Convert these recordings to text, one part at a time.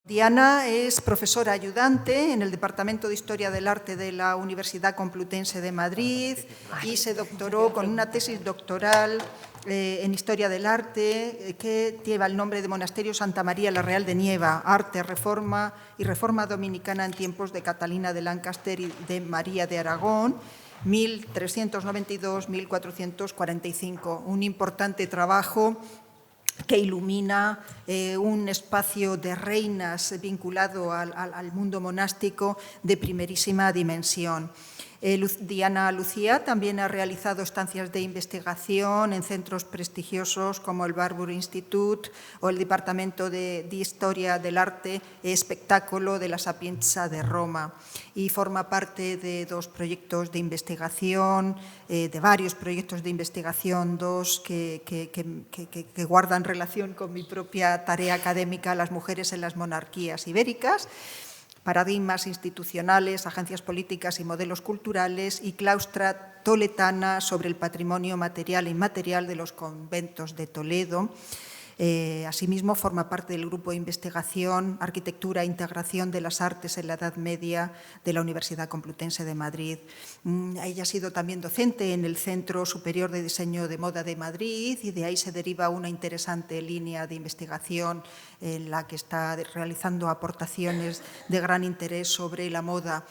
Diana es profesora ayudante en el Departamento de Historia del Arte de la Universidad Complutense de Madrid y se doctoró con una tesis doctoral en Historia del Arte que lleva el nombre de Monasterio Santa María la Real de Nieva, Arte, Reforma y Reforma Dominicana en tiempos de Catalina de Lancaster y de María de Aragón, 1392-1445. Un importante trabajo que ilumina un espacio de reinas vinculado al mundo monástico de primerísima dimensión. Diana Lucía también ha realizado estancias de investigación en centros prestigiosos como el Barbour Institute o el Departamento de Historia del Arte e Espectáculo de la Sapienza de Roma, y forma parte de dos proyectos de investigación, de varios proyectos de investigación, dos que guardan relación con mi propia tarea académica, Las mujeres en las monarquías ibéricas, Paradigmas institucionales, agencias políticas y modelos culturales, y Claustra toledana sobre el patrimonio material e inmaterial de los conventos de Toledo. Asimismo, forma parte del grupo de investigación Arquitectura e Integración de las Artes en la Edad Media de la Universidad Complutense de Madrid. Ella ha sido también docente en el Centro Superior de Diseño de Moda de Madrid, y de ahí se deriva una interesante línea de investigación en la que está realizando aportaciones de gran interés sobre la moda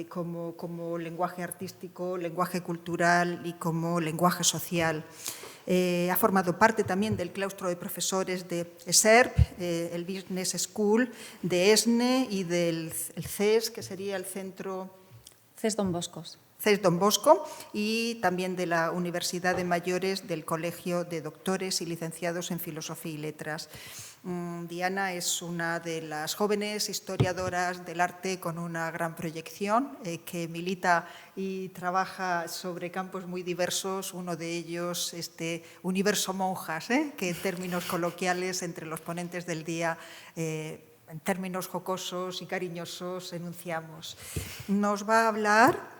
como lenguaje artístico, lenguaje cultural y como lenguaje social. Ha formado parte también del claustro de profesores de ESERP, el Business School, de ESNE y del CES, que sería el Centro... CES Don Bosco. CES Don Bosco, y también de la Universidad de Mayores del Colegio de Doctores y Licenciados en Filosofía y Letras. Diana es una de las jóvenes historiadoras del arte con una gran proyección, que milita y trabaja sobre campos muy diversos, uno de ellos este universo monjas, que en términos coloquiales entre los ponentes del día, en términos jocosos y cariñosos, enunciamos. Nos va a hablar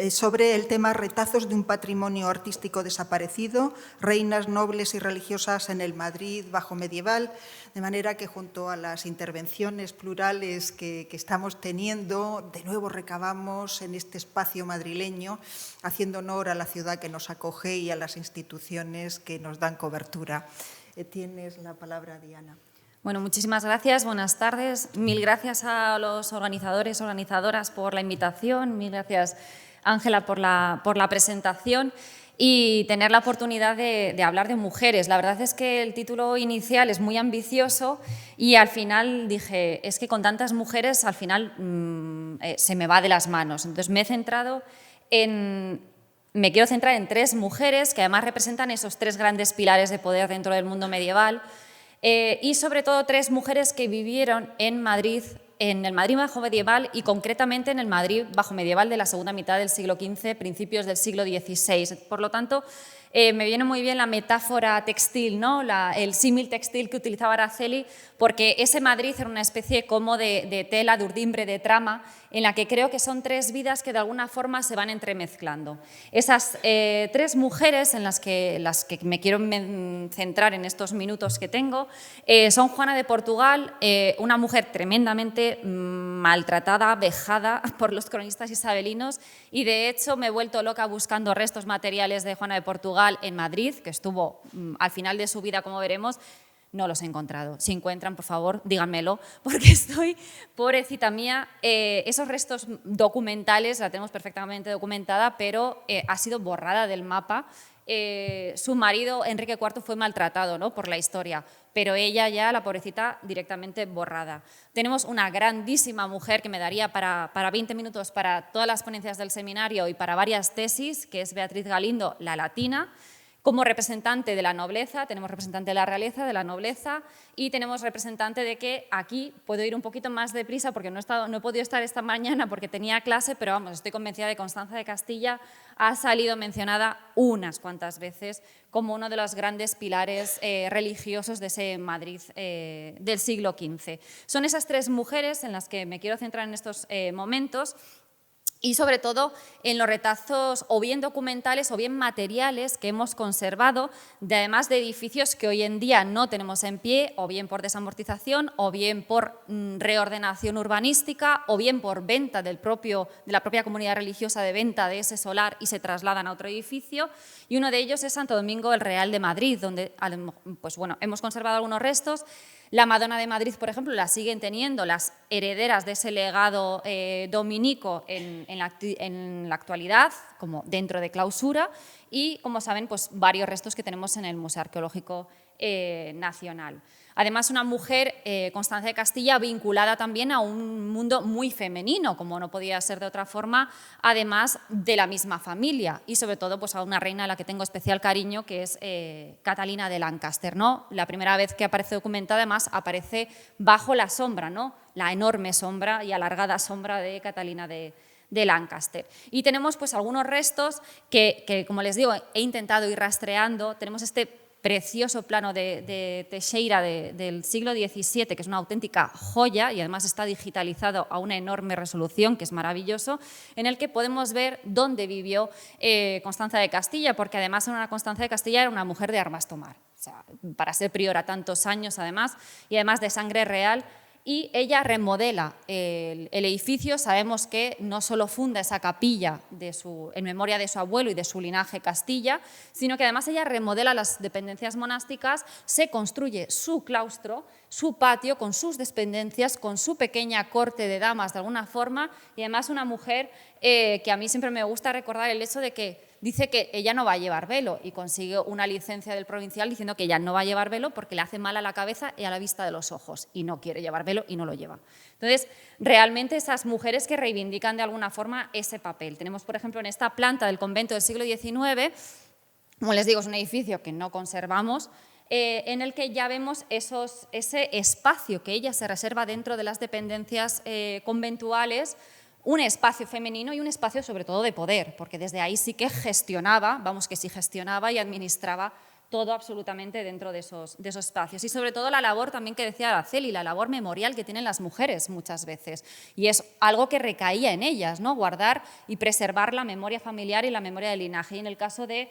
sobre el tema Retazos de un patrimonio artístico desaparecido, reinas nobles y religiosas en el Madrid bajo medieval, de manera que junto a las intervenciones plurales que estamos teniendo, de nuevo recabamos en este espacio madrileño, haciendo honor a la ciudad que nos acoge y a las instituciones que nos dan cobertura. Tienes la palabra, Diana. Bueno, muchísimas gracias, buenas tardes. Mil gracias a los organizadores, organizadoras por la invitación. Mil gracias, Ángela, por la presentación y tener la oportunidad de hablar de mujeres. La verdad es que el título inicial es muy ambicioso y al final dije, es que con tantas mujeres al final se me va de las manos. Entonces me quiero centrar en tres mujeres que además representan esos tres grandes pilares de poder dentro del mundo medieval. Y sobre todo tres mujeres que vivieron en Madrid, en el Madrid bajo medieval y concretamente en el Madrid bajo medieval de la segunda mitad del siglo XV, principios del siglo XVI. Por lo tanto, me viene muy bien la metáfora textil, ¿no? El símil textil que utilizaba Araceli, porque ese Madrid era una especie como de tela, de urdimbre, de trama, en la que creo que son tres vidas que de alguna forma se van entremezclando. Esas tres mujeres en las que me quiero centrar en estos minutos que tengo son Juana de Portugal, una mujer tremendamente maltratada, vejada por los cronistas isabelinos, y de hecho me he vuelto loca buscando restos materiales de Juana de Portugal en Madrid, que estuvo al final de su vida, como veremos. No los he encontrado. Si encuentran, por favor, díganmelo, porque estoy, pobrecita mía, esos restos documentales, la tenemos perfectamente documentada, pero ha sido borrada del mapa. Su marido, Enrique IV, fue maltratado, ¿no?, por la historia, pero ella ya, la pobrecita, directamente borrada. Tenemos una grandísima mujer que me daría para 20 minutos para todas las ponencias del seminario y para varias tesis, que es Beatriz Galindo, la latina. Como representante de la nobleza, tenemos representante de la realeza, de la nobleza, y tenemos representante de que aquí puedo ir un poquito más deprisa porque no he podido estar esta mañana porque tenía clase, pero vamos, estoy convencida de que Constanza de Castilla ha salido mencionada unas cuantas veces como uno de los grandes pilares religiosos de ese Madrid del siglo XV. Son esas tres mujeres en las que me quiero centrar en estos momentos. y sobre todo en los retazos o bien documentales o bien materiales que hemos conservado, además de edificios que hoy en día no tenemos en pie, o bien por desamortización, o bien por reordenación urbanística, o bien por venta de la propia comunidad religiosa, de venta de ese solar y se trasladan a otro edificio. Y uno de ellos es Santo Domingo el Real de Madrid, donde pues bueno, hemos conservado algunos restos. La Madonna de Madrid, por ejemplo, la siguen teniendo las herederas de ese legado dominico en la actualidad, como dentro de clausura, y, como saben, pues varios restos que tenemos en el Museo Arqueológico Nacional. Además, una mujer, Constanza de Castilla, vinculada también a un mundo muy femenino, como no podía ser de otra forma, además de la misma familia, y sobre todo pues, a una reina a la que tengo especial cariño, que es Catalina de Lancaster, ¿no? La primera vez que aparece documentada, además, aparece bajo la sombra, ¿no? La enorme sombra y alargada sombra de Catalina de Lancaster. Y tenemos pues, algunos restos que, como les digo, he intentado ir rastreando. Tenemos este precioso plano de Teixeira del siglo XVII, que es una auténtica joya y además está digitalizado a una enorme resolución, que es maravilloso, en el que podemos ver dónde vivió Constanza de Castilla, porque además Constanza de Castilla era una mujer de armas tomar, o sea, para ser priora tantos años además, y además de sangre real. Y ella remodela el edificio. Sabemos que no solo funda esa capilla en memoria de su abuelo y de su linaje Castilla, sino que además ella remodela las dependencias monásticas, se construye su claustro, su patio con sus dependencias, con su pequeña corte de damas de alguna forma, y además una mujer que a mí siempre me gusta recordar el hecho de que dice que ella no va a llevar velo y consigue una licencia del provincial diciendo que ella no va a llevar velo porque le hace mal a la cabeza y a la vista de los ojos y no quiere llevar velo y no lo lleva. Entonces, realmente esas mujeres que reivindican de alguna forma ese papel. Tenemos, por ejemplo, en esta planta del convento del siglo XIX, como les digo, es un edificio que no conservamos, en el que ya vemos ese espacio que ella se reserva dentro de las dependencias conventuales, un espacio femenino y un espacio sobre todo de poder, porque desde ahí sí que gestionaba, vamos que sí gestionaba y administraba todo absolutamente dentro de esos espacios. Y sobre todo la labor también que decía Araceli, la labor memorial que tienen las mujeres muchas veces. Y es algo que recaía en ellas, ¿no? Guardar y preservar la memoria familiar y la memoria del linaje. Y en el caso de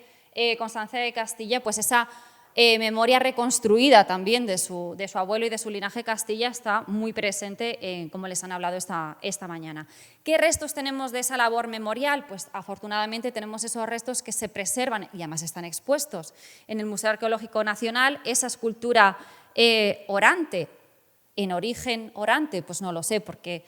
Constanza de Castilla, pues esa memoria reconstruida también de su abuelo y de su linaje Castilla está muy presente, como les han hablado esta mañana. ¿Qué restos tenemos de esa labor memorial? Pues afortunadamente tenemos esos restos que se preservan y además están expuestos en el Museo Arqueológico Nacional. Esa escultura orante, en origen orante, pues no lo sé, porque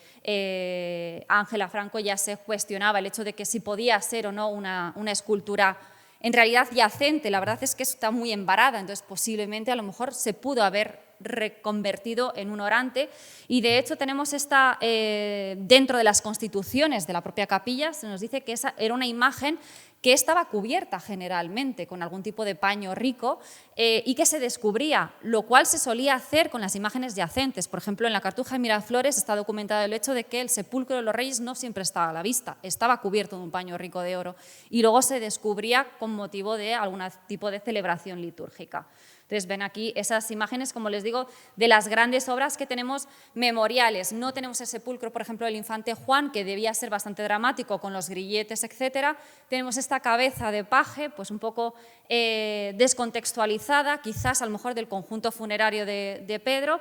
Ángela Franco ya se cuestionaba el hecho de que si podía ser o no una escultura en realidad yacente. La verdad es que está muy embarada, entonces posiblemente a lo mejor se pudo haber reconvertido en un orante, y de hecho tenemos dentro de las constituciones de la propia capilla se nos dice que esa era una imagen que estaba cubierta generalmente con algún tipo de paño rico y que se descubría, lo cual se solía hacer con las imágenes yacentes. Por ejemplo, en la Cartuja de Miraflores está documentado el hecho de que el sepulcro de los reyes no siempre estaba a la vista, estaba cubierto de un paño rico de oro y luego se descubría con motivo de algún tipo de celebración litúrgica. Entonces ven aquí esas imágenes, como les digo, de las grandes obras que tenemos memoriales. No tenemos el sepulcro, por ejemplo, del infante Juan, que debía ser bastante dramático con los grilletes, etcétera. Tenemos esta cabeza de paje, pues un poco descontextualizada, quizás a lo mejor del conjunto funerario de Pedro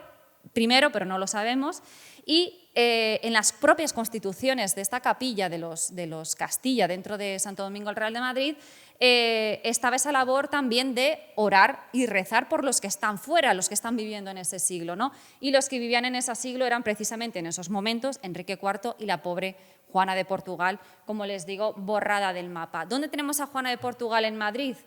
I, pero no lo sabemos. Y en las propias constituciones de esta capilla de los Castilla, dentro de Santo Domingo el Real de Madrid, estaba esa labor también de orar y rezar por los que están fuera, los que están viviendo en ese siglo, ¿no? Y los que vivían en ese siglo eran precisamente en esos momentos Enrique IV y la pobre Juana de Portugal, como les digo, borrada del mapa. ¿Dónde tenemos a Juana de Portugal en Madrid?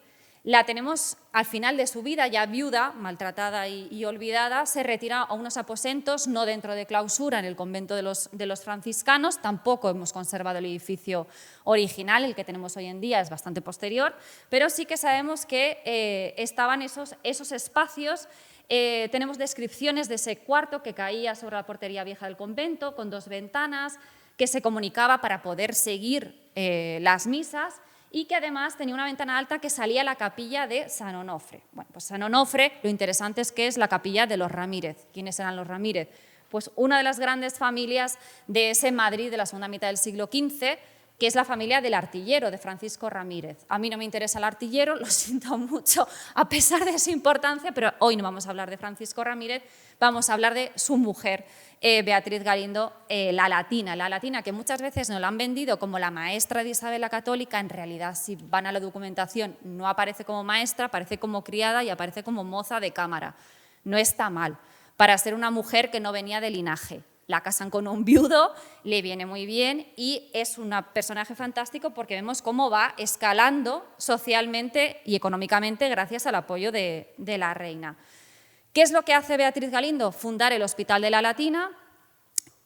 La tenemos al final de su vida, ya viuda, maltratada y olvidada, se retira a unos aposentos, no dentro de clausura, en el convento de los franciscanos. Tampoco hemos conservado el edificio original, el que tenemos hoy en día es bastante posterior, pero sí que sabemos que estaban esos espacios. Tenemos descripciones de ese cuarto que caía sobre la portería vieja del convento, con 2 ventanas, que se comunicaba para poder seguir las misas, y que además tenía una ventana alta que salía a la capilla de San Onofre. Bueno, pues San Onofre, lo interesante es que es la capilla de los Ramírez. ¿Quiénes eran los Ramírez? Pues una de las grandes familias de ese Madrid de la segunda mitad del siglo XV, que es la familia del artillero, de Francisco Ramírez. A mí no me interesa el artillero, lo siento mucho, a pesar de su importancia, pero hoy no vamos a hablar de Francisco Ramírez, vamos a hablar de su mujer, Beatriz Galindo, la latina, que muchas veces nos la han vendido como la maestra de Isabel la Católica. En realidad, si van a la documentación, no aparece como maestra, aparece como criada y aparece como moza de cámara. No está mal, para ser una mujer que no venía de linaje. La casan con un viudo, le viene muy bien y es un personaje fantástico porque vemos cómo va escalando socialmente y económicamente gracias al apoyo de la reina. ¿Qué es lo que hace Beatriz Galindo? Fundar el Hospital de la Latina.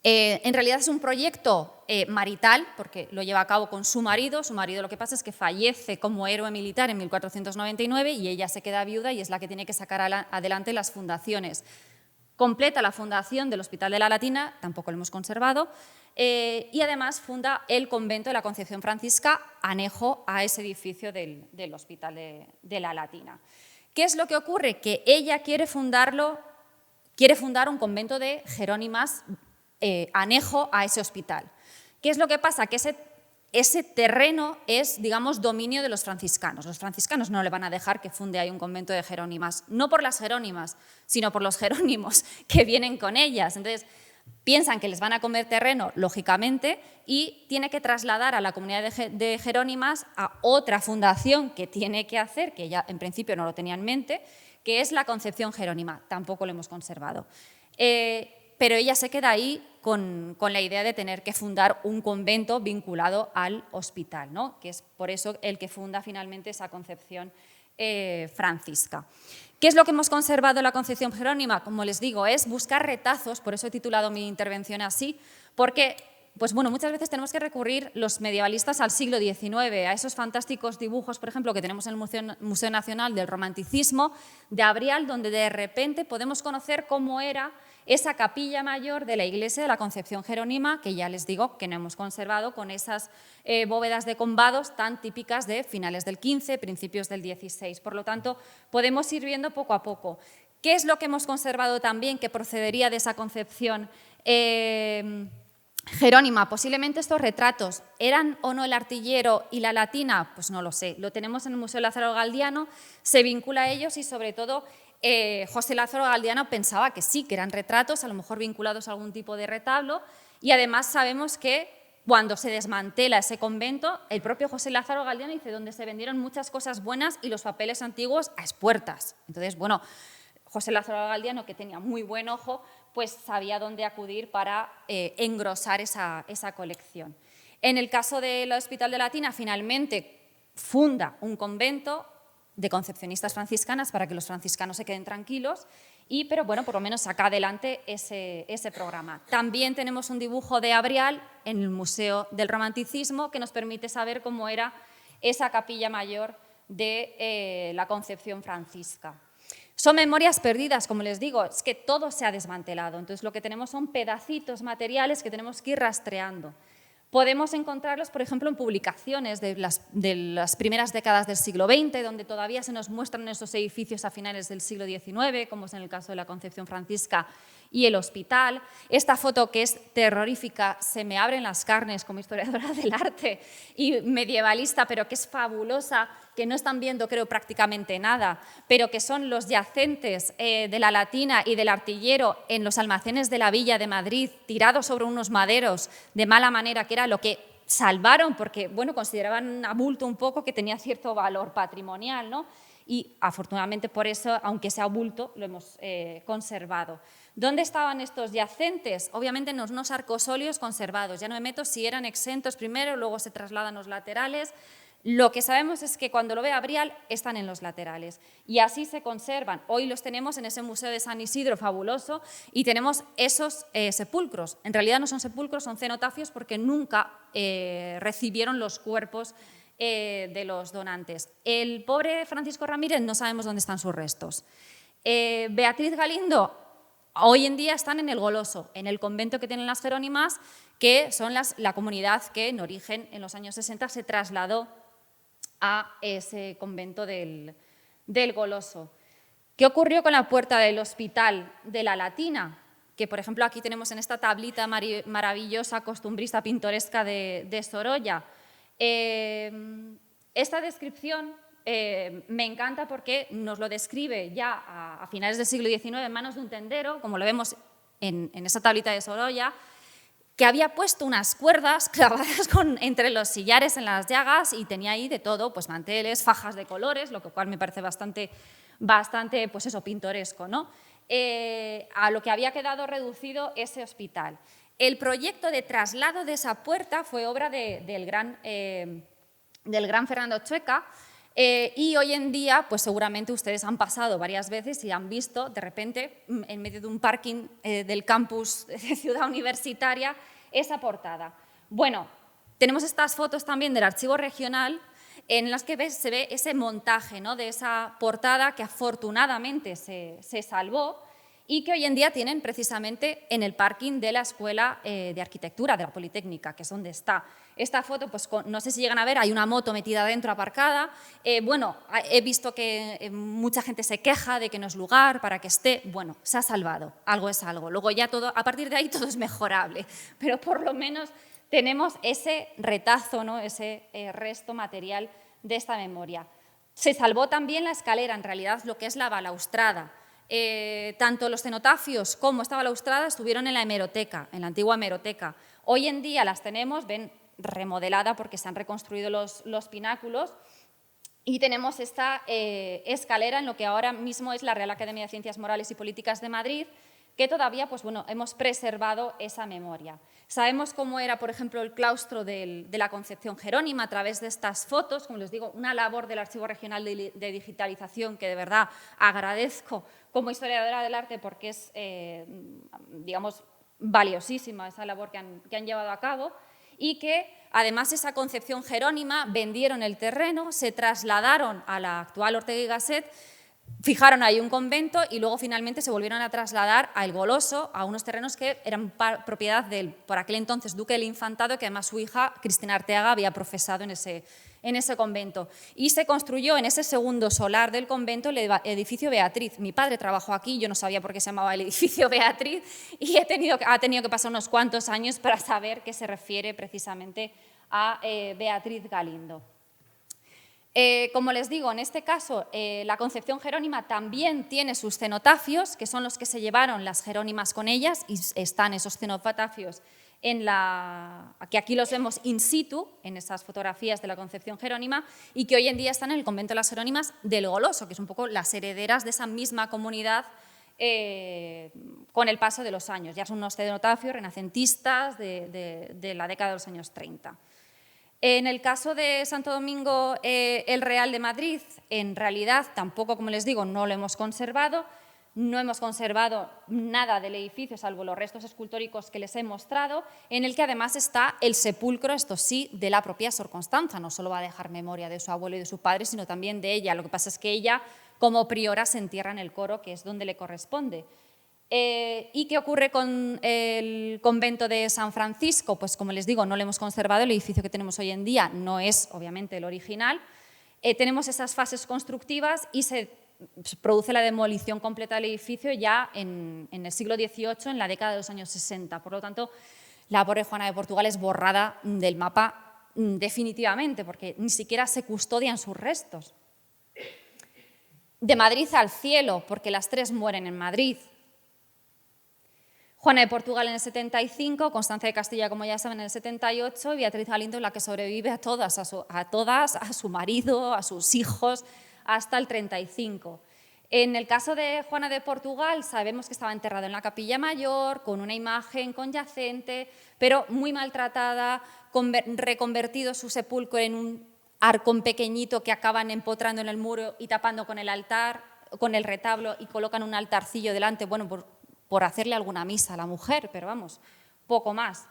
En realidad es un proyecto marital, porque lo lleva a cabo con su marido. Su marido, lo que pasa es que fallece como héroe militar en 1499 y ella se queda viuda y es la que tiene que sacar adelante las fundaciones. Completa la fundación del Hospital de la Latina, tampoco lo hemos conservado, y además funda el convento de la Concepción Francisca, anejo a ese edificio del Hospital de la Latina. ¿Qué es lo que ocurre? Que ella quiere fundar un convento de jerónimas anejo a ese hospital. ¿Qué es lo que pasa? Que ese terreno es, digamos, dominio de los franciscanos. Los franciscanos no le van a dejar que funde ahí un convento de jerónimas, no por las jerónimas, sino por los jerónimos que vienen con ellas. Entonces, piensan que les van a comer terreno, lógicamente, y tiene que trasladar a la comunidad de jerónimas a otra fundación que tiene que hacer, que ya en principio no lo tenía en mente, que es la Concepción Jerónima. Tampoco lo hemos conservado. Pero ella se queda ahí con la idea de tener que fundar un convento vinculado al hospital, ¿no? Que es por eso el que funda finalmente esa Concepción francisca. ¿Qué es lo que hemos conservado en la Concepción Jerónima? Como les digo, es buscar retazos, por eso he titulado mi intervención así, porque pues bueno, muchas veces tenemos que recurrir los medievalistas al siglo XIX, a esos fantásticos dibujos, por ejemplo, que tenemos en el Museo Nacional del Romanticismo de Abrial, donde de repente podemos conocer cómo era esa capilla mayor de la iglesia de la Concepción Jerónima, que ya les digo que no hemos conservado, con esas bóvedas de combados tan típicas de finales del XV, principios del XVI. Por lo tanto, podemos ir viendo poco a poco. ¿Qué es lo que hemos conservado también que procedería de esa concepción Jerónima? Posiblemente estos retratos. ¿Eran o no el artillero y la latina? Pues no lo sé. Lo tenemos en el Museo Lázaro Galdiano, se vincula a ellos y sobre todo José Lázaro Galdiano pensaba que sí, que eran retratos, a lo mejor vinculados a algún tipo de retablo, y además sabemos que cuando se desmantela ese convento, el propio José Lázaro Galdiano dice donde se vendieron muchas cosas buenas y los papeles antiguos a expuertas. Entonces, bueno, José Lázaro Galdiano, que tenía muy buen ojo, pues sabía dónde acudir para engrosar esa colección. En el caso del Hospital de la Latina, finalmente funda un convento de concepcionistas franciscanas para que los franciscanos se queden tranquilos, pero bueno, por lo menos saca adelante ese programa. También tenemos un dibujo de Abrial en el Museo del Romanticismo que nos permite saber cómo era esa capilla mayor de la Concepción Francisca. Son memorias perdidas, como les digo, es que todo se ha desmantelado, entonces lo que tenemos son pedacitos materiales que tenemos que ir rastreando. Podemos encontrarlos, por ejemplo, en publicaciones de las primeras décadas del siglo XX, donde todavía se nos muestran esos edificios a finales del siglo XIX, como es en el caso de la Concepción Francisca y el hospital. Esta foto, que es terrorífica, se me abren las carnes como historiadora del arte y medievalista, pero que es fabulosa, que no están viendo, creo, prácticamente nada, pero que son los yacentes de la Latina y del artillero en los almacenes de la Villa de Madrid, tirados sobre unos maderos de mala manera, que era lo que salvaron, porque bueno, consideraban a bulto un poco que tenía cierto valor patrimonial, ¿no? Y afortunadamente por eso, aunque sea bulto, lo hemos conservado. ¿Dónde estaban estos yacentes? Obviamente en unos arcosolios conservados. Ya no me meto si eran exentos primero, luego se trasladan los laterales. Lo que sabemos es que cuando lo ve Abrial están en los laterales y así se conservan. Hoy los tenemos en ese Museo de San Isidro fabuloso y tenemos esos sepulcros. En realidad no son sepulcros, son cenotafios porque nunca recibieron los cuerpos de los donantes. El pobre Francisco Ramírez no sabemos dónde están sus restos. Beatriz Galindo, hoy en día están en el Goloso, en el convento que tienen las Jerónimas, que son la comunidad que en origen, en los años 60, se trasladó a ese convento del Goloso. ¿Qué ocurrió con la puerta del Hospital de la Latina? Que, por ejemplo, aquí tenemos en esta tablita maravillosa, costumbrista, pintoresca de Sorolla. Esta descripción me encanta porque nos lo describe ya a finales del siglo XIX en manos de un tendero, como lo vemos en esa tablita de Sorolla, que había puesto unas cuerdas clavadas entre los sillares en las llagas y tenía ahí de todo, pues manteles, fajas de colores, lo cual me parece bastante pues eso, pintoresco, ¿no? A lo que había quedado reducido ese hospital. El proyecto de traslado de esa puerta fue obra del gran Fernando Chueca, y hoy en día, pues seguramente ustedes han pasado varias veces y han visto de repente en medio de un parking del campus de Ciudad Universitaria esa portada. Bueno, tenemos estas fotos también del archivo regional en las que se ve ese montaje, ¿no?, de esa portada que afortunadamente se salvó y que hoy en día tienen precisamente en el parking de la Escuela de Arquitectura de la Politécnica, que es donde está. Esta foto, pues no sé si llegan a ver, hay una moto metida dentro aparcada. Bueno, he visto que mucha gente se queja de que no es lugar para que esté. Bueno, se ha salvado, algo es algo. Luego ya todo, a partir de ahí todo es mejorable, pero por lo menos tenemos ese retazo, ¿no?, ese resto material de esta memoria. Se salvó también la escalera, en realidad lo que es la balaustrada. Tanto los cenotafios como esta balaustrada estuvieron en la hemeroteca, en la antigua hemeroteca. Hoy en día las tenemos, ven, remodelada porque se han reconstruido los pináculos, y tenemos esta escalera en lo que ahora mismo es la Real Academia de Ciencias Morales y Políticas de Madrid, que todavía, pues bueno, hemos preservado esa memoria. Sabemos cómo era, por ejemplo, el claustro de la Concepción Jerónima a través de estas fotos, como les digo, una labor del Archivo Regional de Digitalización que de verdad agradezco como historiadora del arte porque es, digamos, valiosísima esa labor que han llevado a cabo, y que además esa Concepción Jerónima vendieron el terreno, se trasladaron a la actual Ortega y Gasset, fijaron ahí un convento y luego finalmente se volvieron a trasladar a El Goloso, a unos terrenos que eran propiedad del, por aquel entonces, duque del Infantado, que además su hija, Cristina Arteaga, había profesado en ese convento. Y se construyó en ese segundo solar del convento el edificio Beatriz. Mi padre trabajó aquí, yo no sabía por qué se llamaba el edificio Beatriz y ha tenido que pasar unos cuantos años para saber que se refiere precisamente a Beatriz Galindo. Como les digo, en este caso, la Concepción Jerónima también tiene sus cenotafios, que son los que se llevaron las jerónimas con ellas, y están esos cenotafios que aquí los vemos in situ, en esas fotografías de la Concepción Jerónima, y que hoy en día están en el convento de las Jerónimas del Goloso, que es un poco las herederas de esa misma comunidad con el paso de los años. Ya son unos cenotafios renacentistas de la década de los años 30. En el caso de Santo Domingo el Real de Madrid, en realidad tampoco, como les digo, no lo hemos conservado. No hemos conservado nada del edificio, salvo los restos escultóricos que les he mostrado, en el que además está el sepulcro, esto sí, de la propia Sor Constanza. No solo va a dejar memoria de su abuelo y de su padre, sino también de ella. Lo que pasa es que ella, como priora, se entierra en el coro, que es donde le corresponde. ¿Y qué ocurre con el convento de San Francisco? Pues como les digo, no lo hemos conservado, el edificio que tenemos hoy en día no es obviamente el original. Tenemos esas fases constructivas y se produce la demolición completa del edificio ya en el siglo XVIII, en la década de los años 60. Por lo tanto, la pobre Juana de Portugal es borrada del mapa definitivamente, porque ni siquiera se custodian sus restos. De Madrid al cielo, porque las tres mueren en Madrid. Juana de Portugal en el 75, Constanza de Castilla, como ya saben, en el 78, y Beatriz Galindo, la que sobrevive a todas, a su marido, a sus hijos, hasta el 35. En el caso de Juana de Portugal, sabemos que estaba enterrada en la Capilla Mayor, con una imagen conyacente, pero muy maltratada, reconvertido su sepulcro en un arcón pequeñito que acaban empotrando en el muro y tapando con el altar, con el retablo, y colocan un altarcillo delante, bueno, por hacerle alguna misa a la mujer, pero vamos, poco más.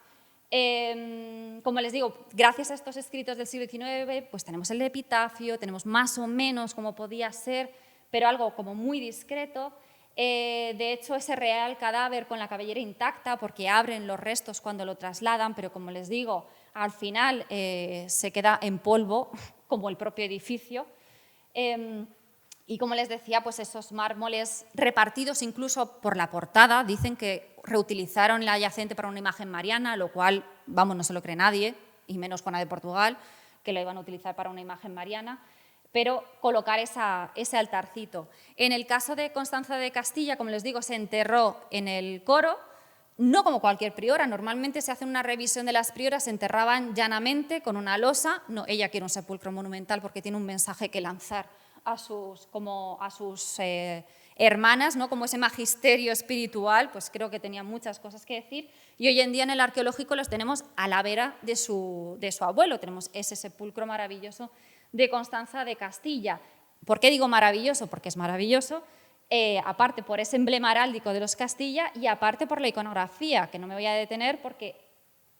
Como les digo, gracias a estos escritos del siglo XIX, pues tenemos el epitafio, tenemos más o menos como podía ser, pero algo como muy discreto. De hecho, ese real cadáver con la cabellera intacta, porque abren los restos cuando lo trasladan, pero como les digo, al final se queda en polvo, como el propio edificio. Y como les decía, pues esos mármoles repartidos incluso por la portada, dicen que reutilizaron la adyacente para una imagen mariana, lo cual, vamos, no se lo cree nadie, y menos Juana de Portugal, que lo iban a utilizar para una imagen mariana, pero colocar ese altarcito. En el caso de Constanza de Castilla, como les digo, se enterró en el coro, no como cualquier priora, normalmente se hace una revisión de las prioras, se enterraban llanamente con una losa, no, ella quiere un sepulcro monumental porque tiene un mensaje que lanzar a sus hermanas, ¿no? Como ese magisterio espiritual, pues creo que tenía muchas cosas que decir, y hoy en día en el arqueológico los tenemos a la vera de su abuelo, tenemos ese sepulcro maravilloso de Constanza de Castilla. ¿Por qué digo maravilloso? Porque es maravilloso, aparte por ese emblema heráldico de los Castilla y aparte por la iconografía, que no me voy a detener porque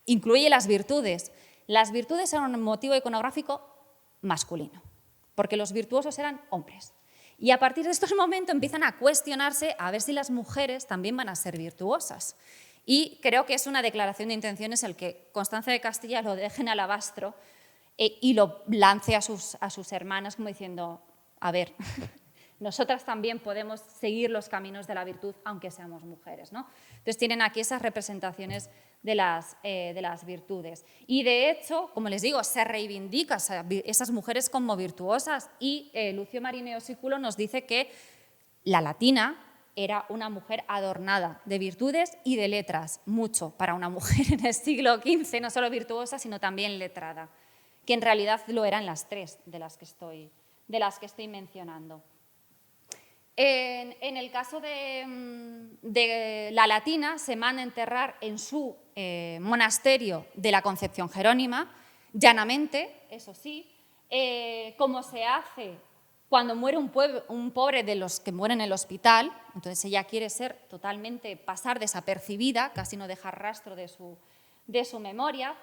incluye las virtudes. Las virtudes eran un motivo iconográfico masculino, porque los virtuosos eran hombres. Y a partir de estos momentos empiezan a cuestionarse a ver si las mujeres también van a ser virtuosas. Y creo que es una declaración de intenciones el que Constanza de Castilla lo deje en alabastro y lo lance a sus hermanas como diciendo, a ver, nosotras también podemos seguir los caminos de la virtud aunque seamos mujeres, ¿no? Entonces tienen aquí esas representaciones de las virtudes. Y de hecho, como les digo, se reivindica esas mujeres como virtuosas y Lucio Marineo Sículo nos dice que la latina era una mujer adornada de virtudes y de letras, mucho para una mujer en el siglo XV, no solo virtuosa, sino también letrada, que en realidad lo eran las tres de las que estoy mencionando. En el caso de la latina, se manda a enterrar en su monasterio de la Concepción Jerónima, llanamente, eso sí, como se hace cuando muere un pobre de los que mueren en el hospital. Entonces ella quiere pasar desapercibida, casi no dejar rastro de su memoria.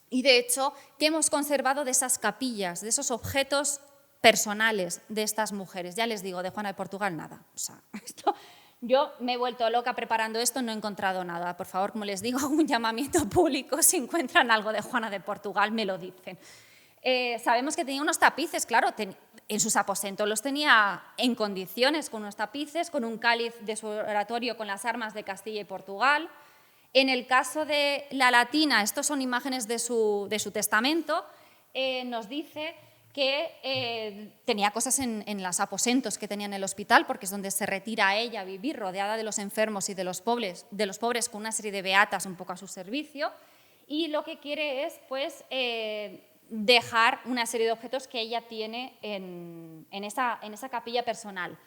Y de hecho, ¿qué hemos conservado de esas capillas, de esos objetos personales de estas mujeres? Ya les digo, de Juana de Portugal nada. O sea, yo me he vuelto loca preparando esto, no he encontrado nada. Por favor, como les digo, hago un llamamiento público, si encuentran algo de Juana de Portugal, me lo dicen. Sabemos que tenía unos tapices, claro, en sus aposentos los tenía en condiciones, con unos tapices, con un cáliz de su oratorio con las armas de Castilla y Portugal. En el caso de la latina, estos son imágenes de su testamento, nos dice que tenía cosas en los aposentos que tenía en el hospital, porque es donde se retira a ella a vivir, rodeada de los enfermos y de los pobres con una serie de beatas un poco a su servicio, y lo que quiere es pues, dejar una serie de objetos que ella tiene en esa capilla personal.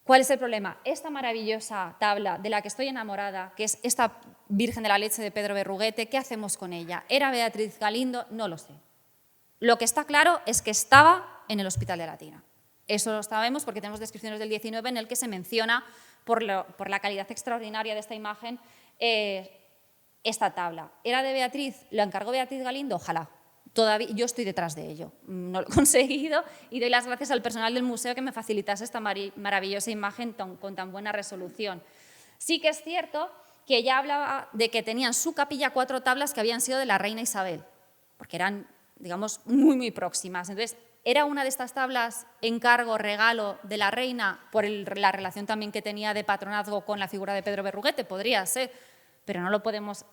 ¿Cuál es el problema? Esta maravillosa tabla de la que estoy enamorada, que es esta Virgen de la Leche de Pedro Berruguete, ¿qué hacemos con ella? ¿Era Beatriz Galindo? No lo sé. Lo que está claro es que estaba en el Hospital de Latina. Eso lo sabemos porque tenemos descripciones del 19 en el que se menciona, por la calidad extraordinaria de esta imagen, esta tabla. ¿Era de Beatriz? ¿Lo encargó Beatriz Galindo? Ojalá. Todavía, yo estoy detrás de ello, no lo he conseguido y doy las gracias al personal del museo que me facilitase esta maravillosa imagen con tan buena resolución. Sí que es cierto que ella hablaba de que tenían su capilla 4 tablas que habían sido de la reina Isabel, porque eran, digamos, muy, muy próximas. Entonces, ¿era una de estas tablas encargo, regalo de la reina por la relación también que tenía de patronazgo con la figura de Pedro Berruguete? Podría ser, pero no lo podemos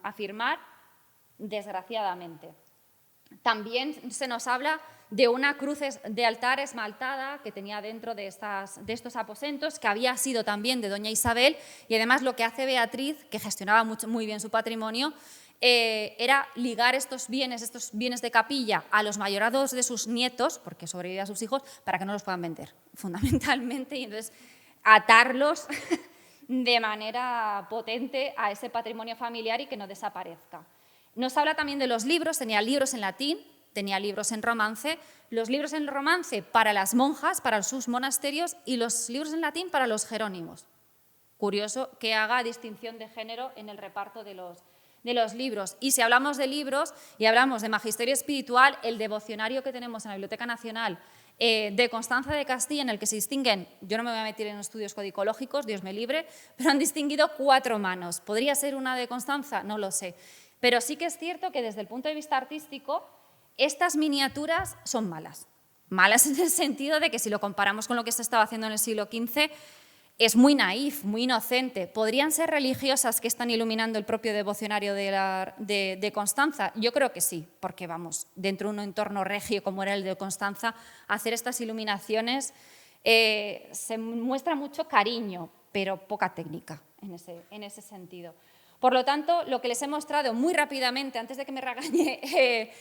afirmar, desgraciadamente. También se nos habla de una cruz de altar esmaltada que tenía dentro de estos aposentos, que había sido también de doña Isabel, y además lo que hace Beatriz, que gestionaba muy bien su patrimonio, era ligar estos bienes de capilla a los mayorados de sus nietos, porque sobrevivían a sus hijos, para que no los puedan vender, fundamentalmente, y entonces atarlos de manera potente a ese patrimonio familiar y que no desaparezca. Nos habla también de los libros, tenía libros en latín, tenía libros en romance, los libros en romance para las monjas, para sus monasterios, y los libros en latín para los jerónimos. Curioso que haga distinción de género en el reparto de los libros. Y si hablamos de libros y hablamos de magisterio espiritual, el devocionario que tenemos en la Biblioteca Nacional de Constanza de Castilla, en el que se distinguen, yo no me voy a meter en estudios codicológicos, Dios me libre, pero han distinguido 4 manos. ¿Podría ser una de Constanza? No lo sé. Pero sí que es cierto que desde el punto de vista artístico, estas miniaturas son malas. Malas en el sentido de que si lo comparamos con lo que se estaba haciendo en el siglo XV, es muy naif, muy inocente. ¿Podrían ser religiosas que están iluminando el propio devocionario de Constanza? Yo creo que sí, porque vamos, dentro de un entorno regio como era el de Constanza, hacer estas iluminaciones se muestra mucho cariño, pero poca técnica en ese sentido. Por lo tanto, lo que les he mostrado muy rápidamente, antes de que me regañe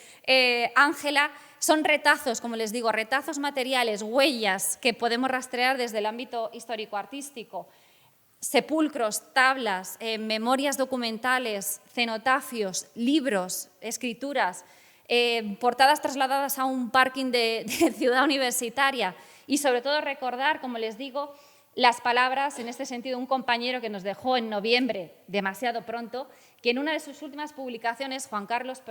Ángela, son retazos, como les digo, retazos materiales, huellas que podemos rastrear desde el ámbito histórico-artístico, sepulcros, tablas, memorias documentales, cenotafios, libros, escrituras, portadas trasladadas a un parking de Ciudad Universitaria y sobre todo recordar, como les digo, las palabras, en este sentido, un compañero que nos dejó en noviembre, demasiado pronto, que en una de sus últimas publicaciones, Juan Carlos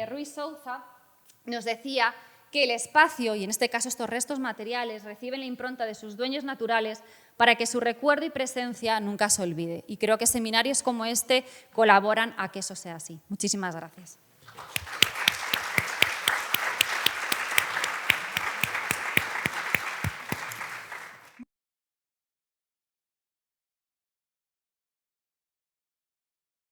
Ruiz Souza, nos decía que el espacio, y en este caso estos restos materiales, reciben la impronta de sus dueños naturales para que su recuerdo y presencia nunca se olvide. Y creo que seminarios como este colaboran a que eso sea así. Muchísimas gracias.